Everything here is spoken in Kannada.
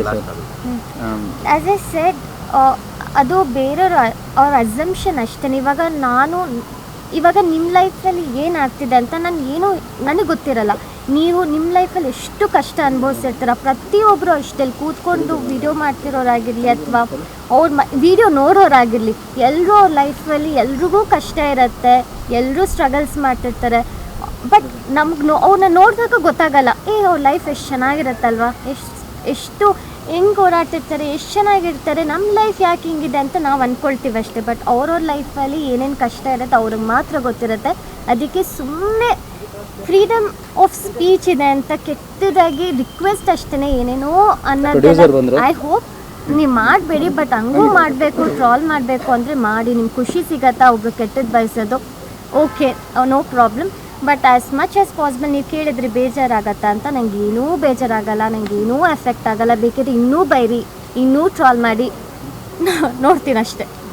ಇದೆ ಸರ್. ಆ್ಯಸ್ ಎ ಸೆಡ್, ಅದು ಬೇರೆಯವ್ರ ಅವ್ರ ಅಸಂಪ್ಷನ್ ಅಷ್ಟೇ. ಇವಾಗ ನಿಮ್ಮ ಲೈಫಲ್ಲಿ ಏನಾಗ್ತಿದೆ ಅಂತ ನನಗೆ ಗೊತ್ತಿರಲ್ಲ. ನೀವು ನಿಮ್ಮ ಲೈಫಲ್ಲಿ ಎಷ್ಟು ಕಷ್ಟ ಅನುಭವಿಸಿರ್ತೀರ. ಪ್ರತಿಯೊಬ್ಬರು ಅಷ್ಟೇ ಕೂತ್ಕೊಂಡು ವಿಡಿಯೋ ಮಾಡ್ತಿರೋರಾಗಿರಲಿ ಅಥವಾ ವಿಡಿಯೋ ನೋಡೋರಾಗಿರಲಿ, ಎಲ್ಲರೂ ಅವ್ರ ಲೈಫಲ್ಲಿ ಎಲ್ರಿಗೂ ಕಷ್ಟ ಇರುತ್ತೆ, ಎಲ್ಲರೂ ಸ್ಟ್ರಗಲ್ಸ್ ಮಾಡ್ತಿರ್ತಾರೆ. ಬಟ್ ಅವ್ರನ್ನ ನೋಡಿದಾಗ ಗೊತ್ತಾಗಲ್ಲ, ಅವ್ರ ಲೈಫ್ ಎಷ್ಟು ಚೆನ್ನಾಗಿರುತ್ತಲ್ವ, ಎಷ್ಟು ಹೆಂಗೆ ಓಡಾಡ್ತಿರ್ತಾರೆ, ಎಷ್ಟು ಚೆನ್ನಾಗಿರ್ತಾರೆ, ನಮ್ಮ ಲೈಫ್ ಯಾಕೆ ಹಿಂಗಿದೆ ಅಂತ ನಾವು ಅಂದ್ಕೊಳ್ತೀವಿ ಅಷ್ಟೇ. ಬಟ್ ಅವ್ರವ್ರ ಲೈಫಲ್ಲಿ ಏನೇನು ಕಷ್ಟ ಇರುತ್ತೆ ಅವ್ರಿಗೆ ಮಾತ್ರ ಗೊತ್ತಿರುತ್ತೆ. ಅದಕ್ಕೆ ಸುಮ್ಮನೆ ಫ್ರೀಡಮ್ ಆಫ್ ಸ್ಪೀಚ್ ಇದೆ ಅಂತ ಕೆಟ್ಟದಾಗಿ ರಿಕ್ವೆಸ್ಟ್ ಅಷ್ಟೇ, ಏನೇನೋ ಅನ್ನೋದು. ಐ ಹೋಪ್ ನೀವು ಮಾಡಬೇಡಿ, ಬಟ್ ಹಂಗೂ ಮಾಡಬೇಕು, ಟ್ರಾಲ್ ಮಾಡಬೇಕು ಅಂದರೆ ಮಾಡಿ. ನಿಮ್ಗೆ ಖುಷಿ ಸಿಗತ್ತಾ ಒಬ್ರು ಕೆಟ್ಟದ್ದು ಬಯಸೋದು, okay, no problem. But as much as possible ನೀವು ಕೇಳಿದ್ರೆ ಬೇಜಾರಾಗತ್ತಾ ಅಂತ, ನನಗೆ ಏನೂ ಬೇಜಾರಾಗಲ್ಲ, ನನಗೆ ಏನೂ ಎಫೆಕ್ಟ್ ಆಗಲ್ಲ. ಬೇಕಿದ್ರೆ ಇನ್ನೂ ಬೈರಿ, ಇನ್ನೂ ಟ್ರಾಲ್ ಮಾಡಿ, ನೋಡ್ತೀನಿ ಅಷ್ಟೇ.